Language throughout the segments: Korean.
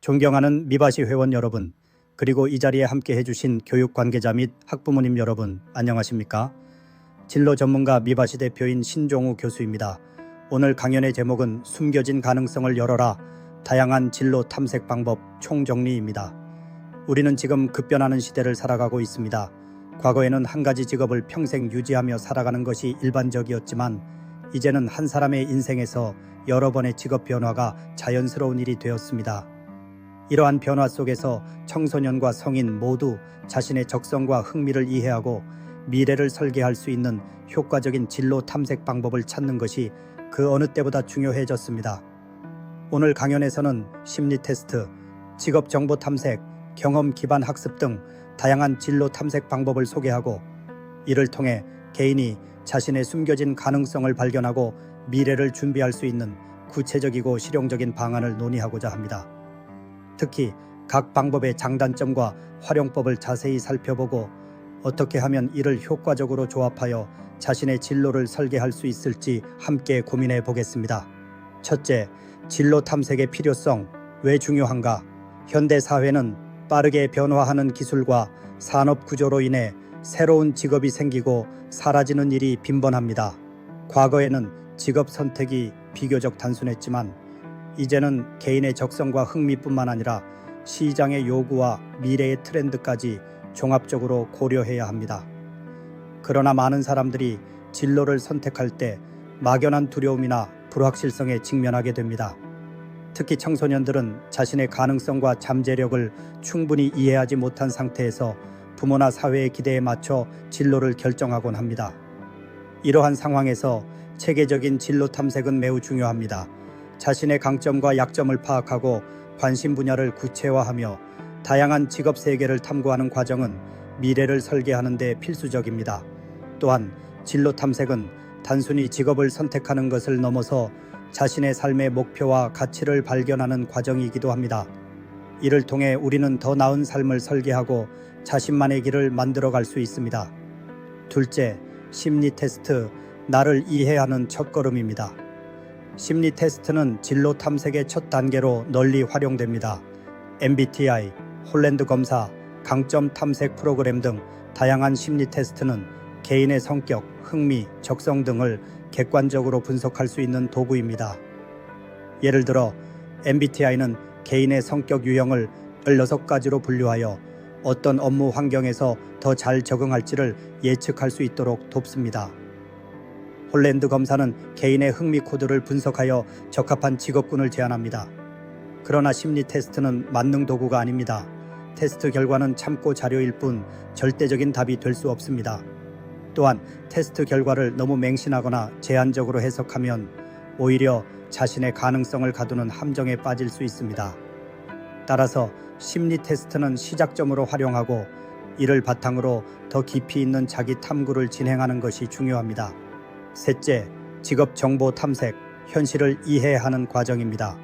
존경하는 미바시 회원 여러분, 그리고 이 자리에 함께 해주신 교육 관계자 및 학부모님 여러분, 안녕하십니까? 진로 전문가 미바시 대표인 신종우 교수입니다. 오늘 강연의 제목은 숨겨진 가능성을 열어라, 다양한 진로 탐색 방법 총정리입니다. 우리는 지금 급변하는 시대를 살아가고 있습니다. 과거에는 한 가지 직업을 평생 유지하며 살아가는 것이 일반적이었지만 이제는 한 사람의 인생에서 여러 번의 직업 변화가 자연스러운 일이 되었습니다. 이러한 변화 속에서 청소년과 성인 모두 자신의 적성과 흥미를 이해하고 미래를 설계할 수 있는 효과적인 진로 탐색 방법을 찾는 것이 그 어느 때보다 중요해졌습니다. 오늘 강연에서는 심리 테스트, 직업 정보 탐색, 경험 기반 학습 등 다양한 진로 탐색 방법을 소개하고 이를 통해 개인이 자신의 숨겨진 가능성을 발견하고 미래를 준비할 수 있는 구체적이고 실용적인 방안을 논의하고자 합니다. 특히 각 방법의 장단점과 활용법을 자세히 살펴보고 어떻게 하면 이를 효과적으로 조합하여 자신의 진로를 설계할 수 있을지 함께 고민해 보겠습니다. 첫째, 진로 탐색의 필요성, 왜 중요한가? 현대 사회는 빠르게 변화하는 기술과 산업 구조로 인해 새로운 직업이 생기고 사라지는 일이 빈번합니다. 과거에는 직업 선택이 비교적 단순했지만 이제는 개인의 적성과 흥미뿐만 아니라 시장의 요구와 미래의 트렌드까지 종합적으로 고려해야 합니다. 그러나 많은 사람들이 진로를 선택할 때 막연한 두려움이나 불확실성에 직면하게 됩니다. 특히 청소년들은 자신의 가능성과 잠재력을 충분히 이해하지 못한 상태에서 부모나 사회의 기대에 맞춰 진로를 결정하곤 합니다. 이러한 상황에서 체계적인 진로 탐색은 매우 중요합니다. 자신의 강점과 약점을 파악하고 관심 분야를 구체화하며 다양한 직업 세계를 탐구하는 과정은 미래를 설계하는 데 필수적입니다. 또한 진로 탐색은 단순히 직업을 선택하는 것을 넘어서 자신의 삶의 목표와 가치를 발견하는 과정이기도 합니다. 이를 통해 우리는 더 나은 삶을 설계하고 자신만의 길을 만들어갈 수 있습니다. 둘째, 심리 테스트, 나를 이해하는 첫걸음입니다. 심리 테스트는 진로 탐색의 첫 단계로 널리 활용됩니다. MBTI, 홀랜드 검사, 강점 탐색 프로그램 등 다양한 심리 테스트는 개인의 성격, 흥미, 적성 등을 객관적으로 분석할 수 있는 도구입니다. 예를 들어 MBTI는 개인의 성격 유형을 16가지로 분류하여 어떤 업무 환경에서 더 잘 적응할지를 예측할 수 있도록 돕습니다. 홀랜드 검사는 개인의 흥미 코드를 분석하여 적합한 직업군을 제안합니다. 그러나 심리 테스트는 만능 도구가 아닙니다. 테스트 결과는 참고 자료일 뿐 절대적인 답이 될 수 없습니다. 또한 테스트 결과를 너무 맹신하거나 제한적으로 해석하면 오히려 자신의 가능성을 가두는 함정에 빠질 수 있습니다. 따라서 심리 테스트는 시작점으로 활용하고 이를 바탕으로 더 깊이 있는 자기 탐구를 진행하는 것이 중요합니다. 셋째, 직업 정보 탐색, 현실을 이해하는 과정입니다.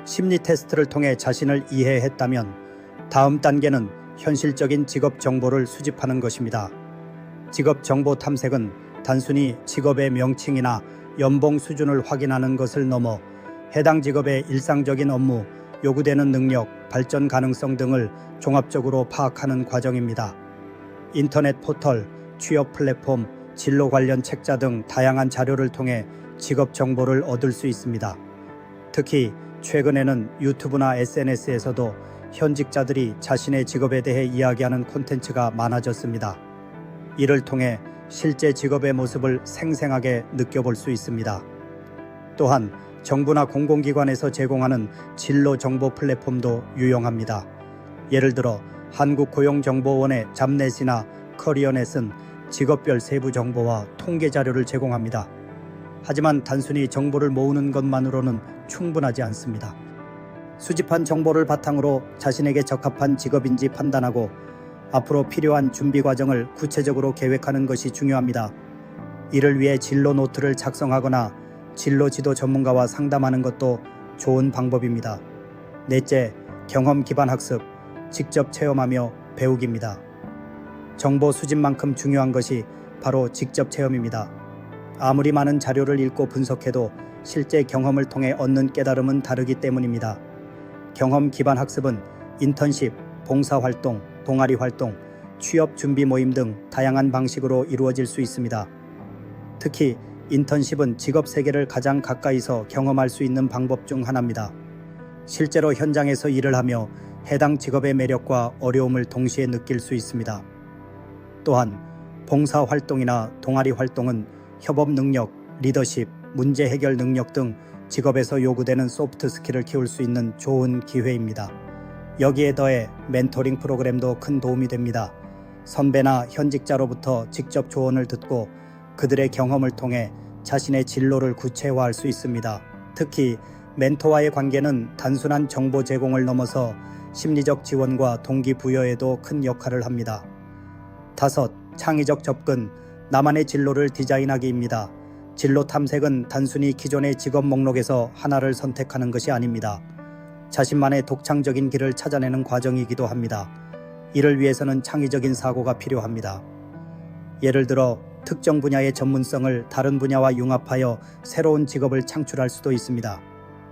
심리 테스트를 통해 자신을 이해했다면 다음 단계는 현실적인 직업 정보를 수집하는 것입니다. 직업 정보 탐색은 단순히 직업의 명칭이나 연봉 수준을 확인하는 것을 넘어 해당 직업의 일상적인 업무, 요구되는 능력, 발전 가능성 등을 종합적으로 파악하는 과정입니다. 인터넷 포털, 취업 플랫폼, 진로 관련 책자 등 다양한 자료를 통해 직업 정보를 얻을 수 있습니다. 특히 최근에는 유튜브나 SNS에서도 현직자들이 자신의 직업에 대해 이야기하는 콘텐츠가 많아졌습니다. 이를 통해 실제 직업의 모습을 생생하게 느껴볼 수 있습니다. 또한 정부나 공공기관에서 제공하는 진로 정보 플랫폼도 유용합니다. 예를 들어 한국고용정보원의 잡넷이나 커리어넷은 직업별 세부 정보와 통계 자료를 제공합니다. 하지만 단순히 정보를 모으는 것만으로는 충분하지 않습니다. 수집한 정보를 바탕으로 자신에게 적합한 직업인지 판단하고 앞으로 필요한 준비 과정을 구체적으로 계획하는 것이 중요합니다. 이를 위해 진로 노트를 작성하거나 진로 지도 전문가와 상담하는 것도 좋은 방법입니다. 넷째, 경험 기반 학습, 직접 체험하며 배우기입니다. 정보 수집만큼 중요한 것이 바로 직접 체험입니다. 아무리 많은 자료를 읽고 분석해도 실제 경험을 통해 얻는 깨달음은 다르기 때문입니다. 경험 기반 학습은 인턴십, 봉사활동, 동아리 활동, 취업 준비 모임 등 다양한 방식으로 이루어질 수 있습니다. 특히 인턴십은 직업 세계를 가장 가까이서 경험할 수 있는 방법 중 하나입니다. 실제로 현장에서 일을 하며 해당 직업의 매력과 어려움을 동시에 느낄 수 있습니다. 또한 봉사활동이나 동아리 활동은 협업 능력, 리더십, 문제 해결 능력 등 직업에서 요구되는 소프트 스킬을 키울 수 있는 좋은 기회입니다. 여기에 더해 멘토링 프로그램도 큰 도움이 됩니다. 선배나 현직자로부터 직접 조언을 듣고 그들의 경험을 통해 자신의 진로를 구체화할 수 있습니다. 특히 멘토와의 관계는 단순한 정보 제공을 넘어서 심리적 지원과 동기부여에도 큰 역할을 합니다. 5. 창의적 접근, 나만의 진로를 디자인하기입니다. 진로 탐색은 단순히 기존의 직업 목록에서 하나를 선택하는 것이 아닙니다. 자신만의 독창적인 길을 찾아내는 과정이기도 합니다. 이를 위해서는 창의적인 사고가 필요합니다. 예를 들어 특정 분야의 전문성을 다른 분야와 융합하여 새로운 직업을 창출할 수도 있습니다.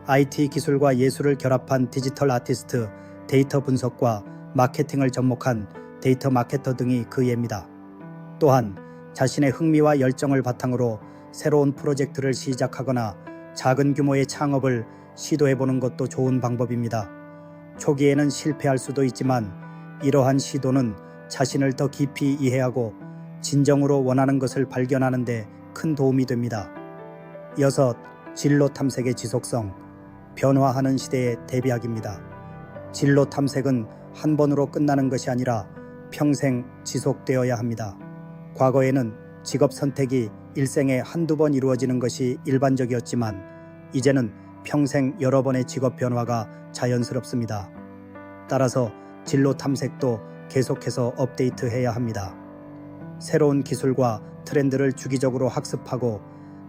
IT 기술과 예술을 결합한 디지털 아티스트, 데이터 분석과 마케팅을 접목한 데이터 마케터 등이 그 예입니다. 또한 자신의 흥미와 열정을 바탕으로 새로운 프로젝트를 시작하거나 작은 규모의 창업을 시도해보는 것도 좋은 방법입니다. 초기에는 실패할 수도 있지만 이러한 시도는 자신을 더 깊이 이해하고 진정으로 원하는 것을 발견하는 데 큰 도움이 됩니다. 6. 진로 탐색의 지속성, 변화하는 시대에 대비하기입니다. 진로 탐색은 한 번으로 끝나는 것이 아니라 평생 지속되어야 합니다. 과거에는 직업 선택이 일생에 한두 번 이루어지는 것이 일반적이었지만 이제는 평생 여러 번의 직업 변화가 자연스럽습니다. 따라서 진로 탐색도 계속해서 업데이트해야 합니다. 새로운 기술과 트렌드를 주기적으로 학습하고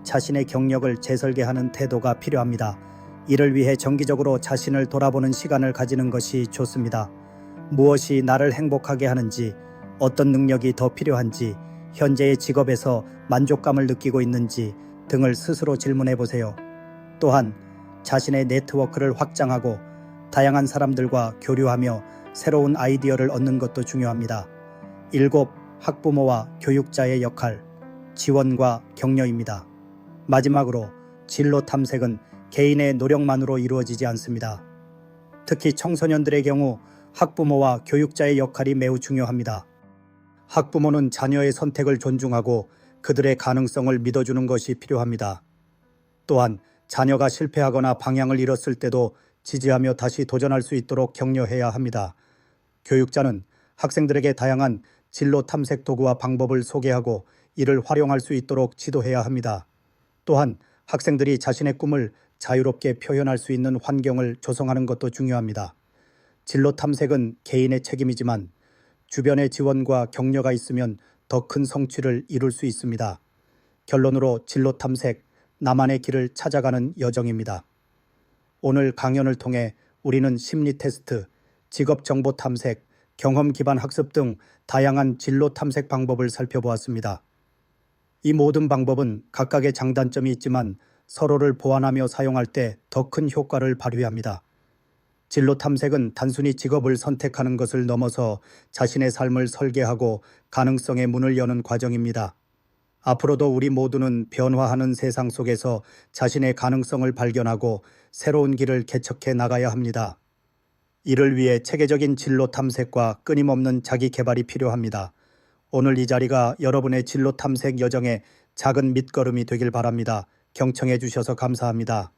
자신의 경력을 재설계하는 태도가 필요합니다. 이를 위해 정기적으로 자신을 돌아보는 시간을 가지는 것이 좋습니다. 무엇이 나를 행복하게 하는지, 어떤 능력이 더 필요한지, 현재의 직업에서 만족감을 느끼고 있는지 등을 스스로 질문해 보세요. 또한 자신의 네트워크를 확장하고 다양한 사람들과 교류하며 새로운 아이디어를 얻는 것도 중요합니다. 7. 학부모와 교육자의 역할, 지원과 격려입니다. 마지막으로 진로 탐색은 개인의 노력만으로 이루어지지 않습니다. 특히 청소년들의 경우 학부모와 교육자의 역할이 매우 중요합니다. 학부모는 자녀의 선택을 존중하고 그들의 가능성을 믿어주는 것이 필요합니다. 또한 자녀가 실패하거나 방향을 잃었을 때도 지지하며 다시 도전할 수 있도록 격려해야 합니다. 교육자는 학생들에게 다양한 진로 탐색 도구와 방법을 소개하고 이를 활용할 수 있도록 지도해야 합니다. 또한 학생들이 자신의 꿈을 자유롭게 표현할 수 있는 환경을 조성하는 것도 중요합니다. 진로 탐색은 개인의 책임이지만 주변의 지원과 격려가 있으면 더 큰 성취를 이룰 수 있습니다. 결론으로 진로 탐색, 나만의 길을 찾아가는 여정입니다. 오늘 강연을 통해 우리는 심리 테스트, 직업 정보 탐색, 경험 기반 학습 등 다양한 진로 탐색 방법을 살펴보았습니다. 이 모든 방법은 각각의 장단점이 있지만 서로를 보완하며 사용할 때 더 큰 효과를 발휘합니다. 진로 탐색은 단순히 직업을 선택하는 것을 넘어서 자신의 삶을 설계하고 가능성의 문을 여는 과정입니다. 앞으로도 우리 모두는 변화하는 세상 속에서 자신의 가능성을 발견하고 새로운 길을 개척해 나가야 합니다. 이를 위해 체계적인 진로 탐색과 끊임없는 자기 개발이 필요합니다. 오늘 이 자리가 여러분의 진로 탐색 여정에 작은 밑거름이 되길 바랍니다. 경청해 주셔서 감사합니다.